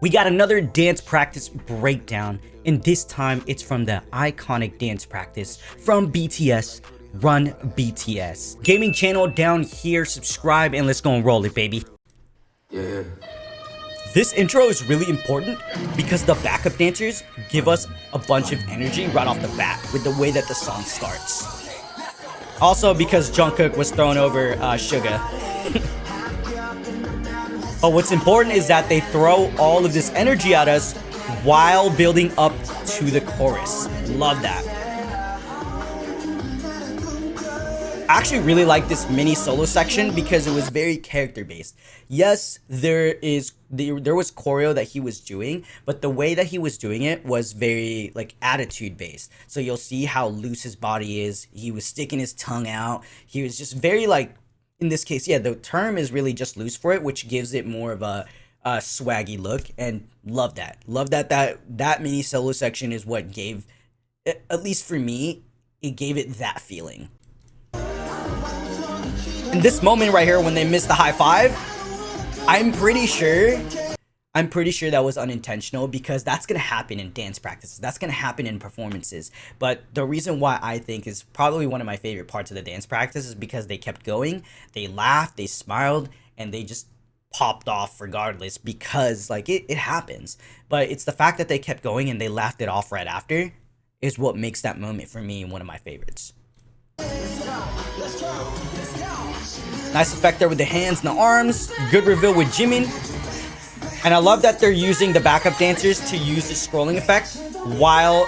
We got another dance practice breakdown, and this time it's from the iconic dance practice from BTS, Run BTS. Gaming channel down here, subscribe, and let's go and roll it, baby. Yeah. This intro is really important because the backup dancers give us a bunch of energy right off the bat with the way that the song starts. Also because Jungkook was thrown over Suga. But what's important is that they throw all of this energy at us while building up to the chorus. Love that. I actually really like this mini solo section because it was very character based. Yes, there was choreo that he was doing, but the way that he was doing it was very like attitude based. So you'll see how loose his body is. He was sticking his tongue out. He was just very like, in this case, yeah, the term is really just loose for it, which gives it more of a swaggy look, and love that. Love that mini solo section is what gave, at least for me, it gave it that feeling. In this moment right here when they missed the high five, I'm pretty sure that was unintentional because that's gonna happen in dance practices. That's gonna happen in performances. But the reason why I think is probably one of my favorite parts of the dance practice is because they kept going, they laughed, they smiled, and they just popped off regardless because like it happens. But it's the fact that they kept going and they laughed it off right after is what makes that moment for me one of my favorites. Nice effect there with the hands and the arms. Good reveal with Jimin. And I love that they're using the backup dancers to use the scrolling effect while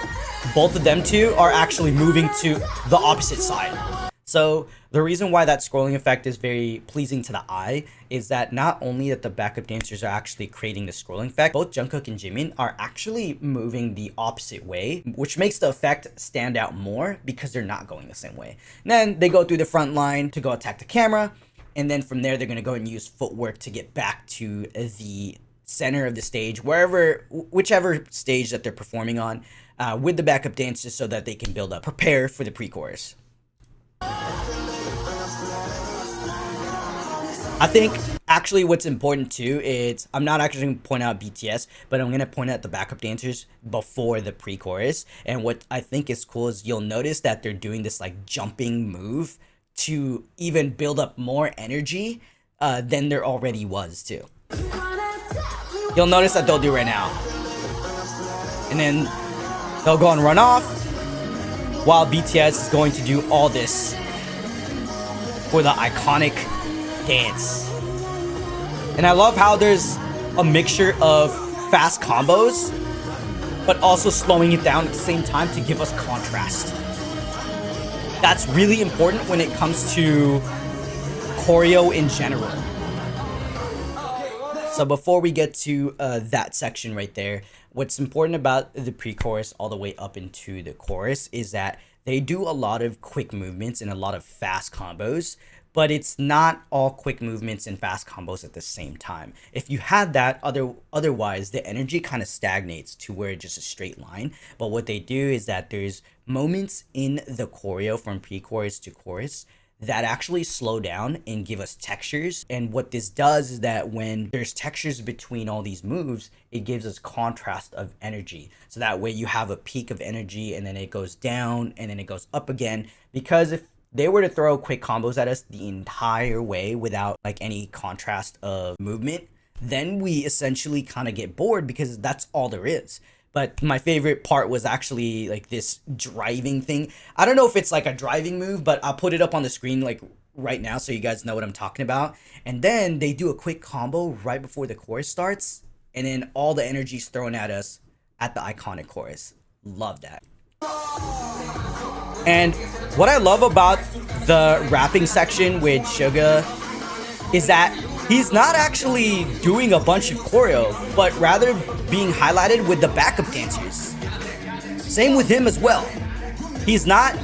both of them two are actually moving to the opposite side. So the reason why that scrolling effect is very pleasing to the eye is that not only that the backup dancers are actually creating the scrolling effect, both Jungkook and Jimin are actually moving the opposite way, which makes the effect stand out more because they're not going the same way. And then they go through the front line to go attack the camera, and then from there they're going to go and use footwork to get back to the center of the stage, whichever stage that they're performing on, with the backup dancers so that they can build up, prepare for the pre-chorus. I think actually what's important too is I'm not actually going to point out BTS, but I'm going to point out the backup dancers before the pre-chorus. And what I think is cool is you'll notice that they're doing this like jumping move to even build up more energy than there already was too. You'll notice that they'll do right now. And then they'll go and run off while BTS is going to do all this for the iconic dance. And I love how there's a mixture of fast combos but also slowing it down at the same time to give us contrast. That's really important when it comes to choreo in general. So before we get to that section right there, what's important about the pre-chorus all the way up into the chorus is that they do a lot of quick movements and a lot of fast combos, but it's not all quick movements and fast combos at the same time. If you had that, otherwise the energy kind of stagnates to where it's just a straight line. But what they do is that there's moments in the choreo from pre-chorus to chorus that actually slow down and give us textures. And what this does is that when there's textures between all these moves, it gives us contrast of energy. So that way you have a peak of energy and then it goes down and then it goes up again. Because if they were to throw quick combos at us the entire way without like any contrast of movement, then we essentially kind of get bored because that's all there is. But my favorite part was actually like this driving thing. I don't know if it's like a driving move, but I'll put it up on the screen like right now so you guys know what I'm talking about. And then they do a quick combo right before the chorus starts, and then all the energy's thrown at us at the iconic chorus. Love that. And what I love about the rapping section with Suga is that he's not actually doing a bunch of choreo, but rather being highlighted with the backup dancers. Same with him as well. He's not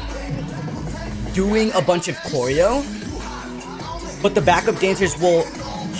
doing a bunch of choreo, but the backup dancers will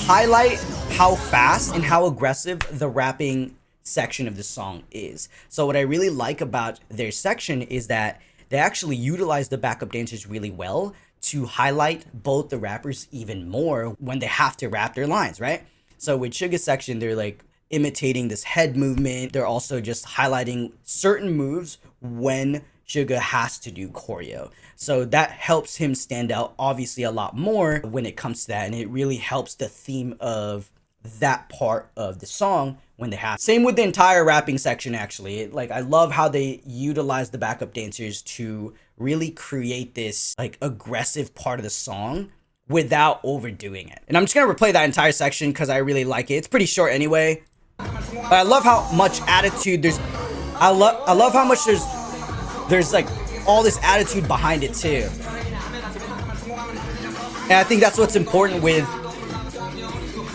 highlight how fast and how aggressive the rapping section of the song is. So what I really like about their section is that they actually utilize the backup dancers really well to highlight both the rappers even more when they have to rap their lines, right? So with Suga's section, they're like imitating this head movement. They're also just highlighting certain moves when Suga has to do choreo. So that helps him stand out obviously a lot more when it comes to that, and it really helps the theme of that part of the song when they have. Same with the entire rapping section actually. Like I love how they utilize the backup dancers to really create this like aggressive part of the song without overdoing it. And I'm just gonna replay that entire section because I really like it. It's pretty short anyway. But I love how much attitude there's. I love how much there's like all this attitude behind it too. And I think that's what's important with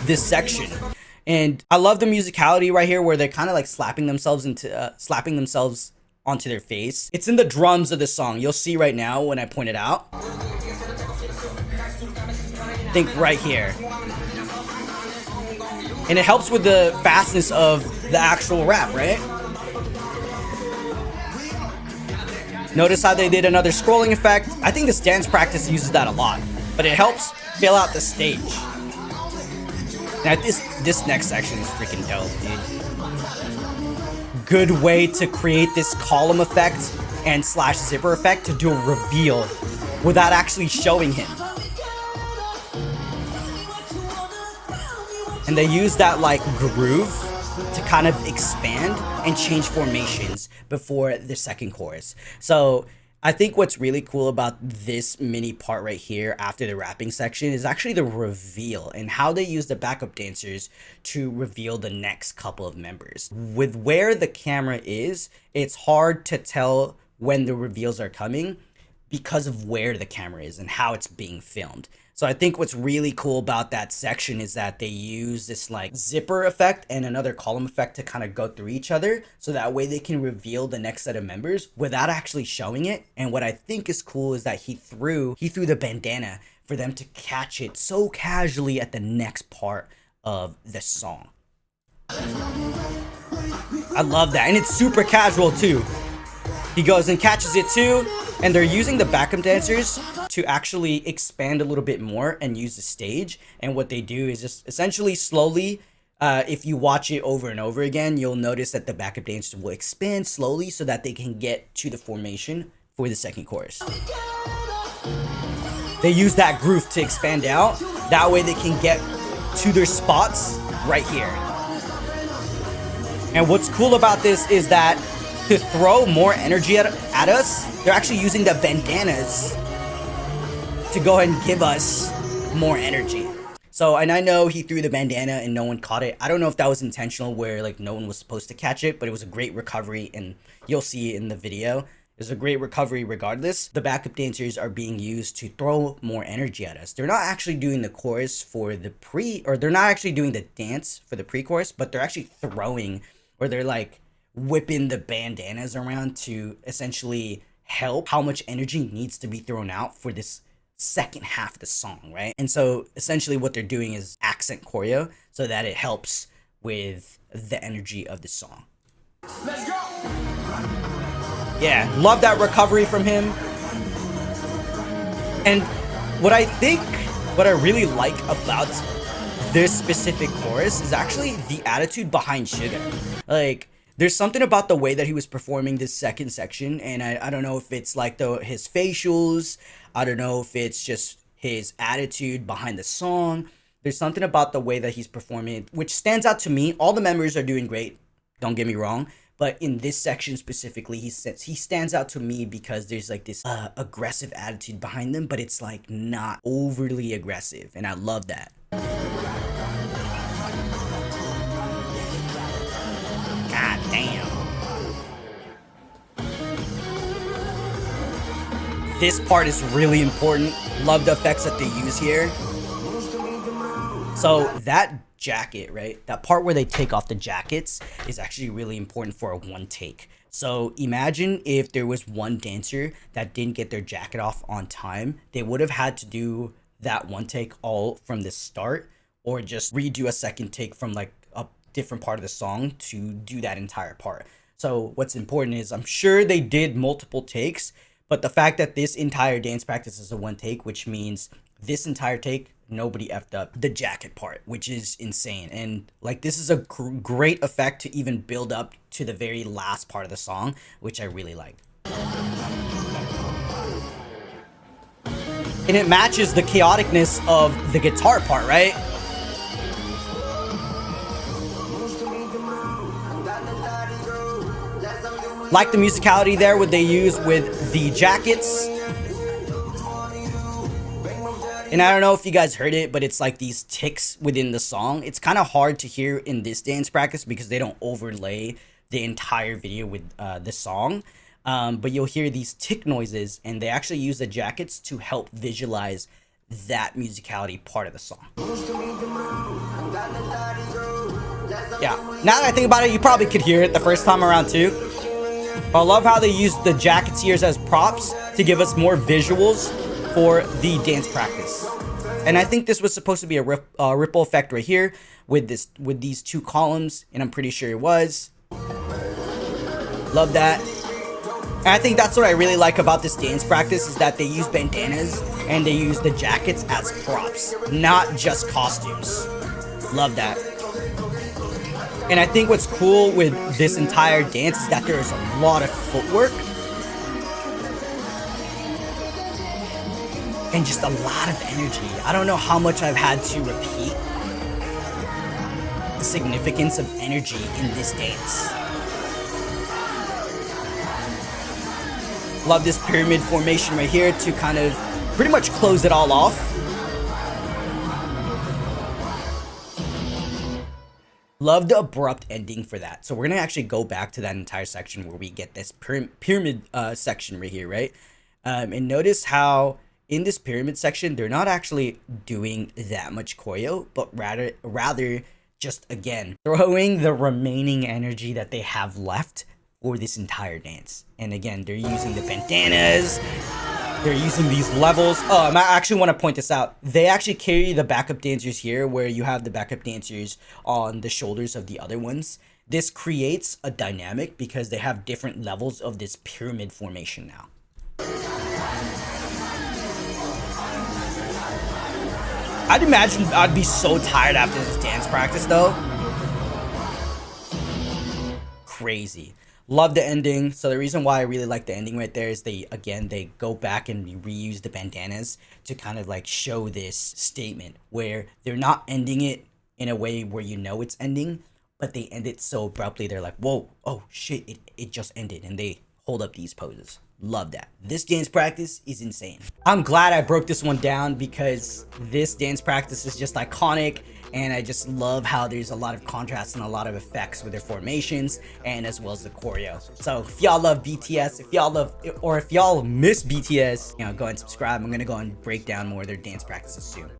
this section. And I love the musicality right here where they're kind of like slapping themselves onto their face. It's in the drums of the song. You'll see right now when I point it out. Think right here. And it helps with the fastness of the actual rap, right? Notice how they did another scrolling effect. I think this dance practice uses that a lot, but it helps fill out the stage. Now this next section is freaking dope, dude. Good way to create this column effect and slash zipper effect to do a reveal without actually showing him. And they use that like groove to kind of expand and change formations before the second chorus. So I think what's really cool about this mini part right here after the rapping section is actually the reveal and how they use the backup dancers to reveal the next couple of members. With where the camera is, it's hard to tell when the reveals are coming because of where the camera is and how it's being filmed. So I think what's really cool about that section is that they use this like zipper effect and another column effect to kind of go through each other. So that way they can reveal the next set of members without actually showing it. And what I think is cool is that he threw the bandana for them to catch it so casually at the next part of the song. I love that. And it's super casual too. He goes and catches it too. And they're using the backup dancers to actually expand a little bit more and use the stage. And what they do is just essentially slowly, if you watch it over and over again, you'll notice that the backup dancers will expand slowly so that they can get to the formation for the second chorus. They use that groove to expand out. That way they can get to their spots right here. And what's cool about this is that to throw more energy at us, they're actually using the bandanas to go ahead and give us more energy. So, and I know he threw the bandana and no one caught it. I don't know if that was intentional where like no one was supposed to catch it, but it was a great recovery and you'll see it in the video. It was a great recovery regardless. The backup dancers are being used to throw more energy at us. They're not actually doing the chorus for the they're not actually doing the dance for the pre-chorus, but they're actually throwing, or they're like whipping the bandanas around to essentially help how much energy needs to be thrown out for this second half of the song, right? And so essentially what they're doing is accent choreo so that it helps with the energy of the song. Let's go. Yeah, love that recovery from him. And what I really like about this specific chorus is actually the attitude behind Suga. Like, there's something about the way that he was performing this second section, and I don't know if it's like his facials, I don't know if it's just his attitude behind the song. There's something about the way that he's performing which stands out to me. All the members are doing great, don't get me wrong, but in this section specifically, he stands out to me because there's like this aggressive attitude behind them, but it's like not overly aggressive, and I love that. God damn. This part is really important. Love the effects that they use here. So that jacket, right? That part where they take off the jackets is actually really important for a one take. So imagine if there was one dancer that didn't get their jacket off on time. They would have had to do that one take all from the start, or just redo a second take from like a different part of the song to do that entire part. So what's important is I'm sure they did multiple takes, but the fact that this entire dance practice is a one take, which means this entire take, nobody effed up the jacket part, which is insane. And like, this is a great effect to even build up to the very last part of the song, which I really like. And it matches the chaoticness of the guitar part, right? Like the musicality there, what they use with the jackets. And I don't know if you guys heard it, but it's like these ticks within the song. It's kind of hard to hear in this dance practice because they don't overlay the entire video with the song. But you'll hear these tick noises, and they actually use the jackets to help visualize that musicality part of the song. Yeah, now that I think about it, you probably could hear it the first time around too. But I love how they use the jackets here as props to give us more visuals for the dance practice. And I think this was supposed to be a ripple effect right here with these two columns, and I'm pretty sure it was. Love that. And I think that's what I really like about this dance practice, is that they use bandanas and they use the jackets as props, not just costumes. Love that. And I think what's cool with this entire dance is that there's a lot of footwork and just a lot of energy. I don't know how much I've had to repeat the significance of energy in this dance. Love this pyramid formation right here to kind of pretty much close it all off. Love the abrupt ending for that. So we're gonna actually go back to that entire section where we get this pyramid section right here, right? And notice how in this pyramid section, they're not actually doing that much choreo, but rather just, again, throwing the remaining energy that they have left for this entire dance. And again, they're using the bandanas, they're using these levels. Oh, I actually want to point this out. They actually carry the backup dancers here, where you have the backup dancers on the shoulders of the other ones. This creates a dynamic because they have different levels of this pyramid formation now. I'd imagine I'd be so tired after this dance practice though. Crazy. Love the ending. So the reason why I really like the ending right there is they go back and reuse the bandanas to kind of like show this statement where they're not ending it in a way where you know it's ending, but they end it so abruptly. They're like, whoa, oh shit, it just ended, and they hold up these poses. Love that. This dance practice is insane. I'm glad I broke this one down because this dance practice is just iconic, and I just love how there's a lot of contrast and a lot of effects with their formations and as well as the choreo. So if y'all love BTS, if y'all miss BTS, go ahead and subscribe. I'm gonna go and break down more of their dance practices soon.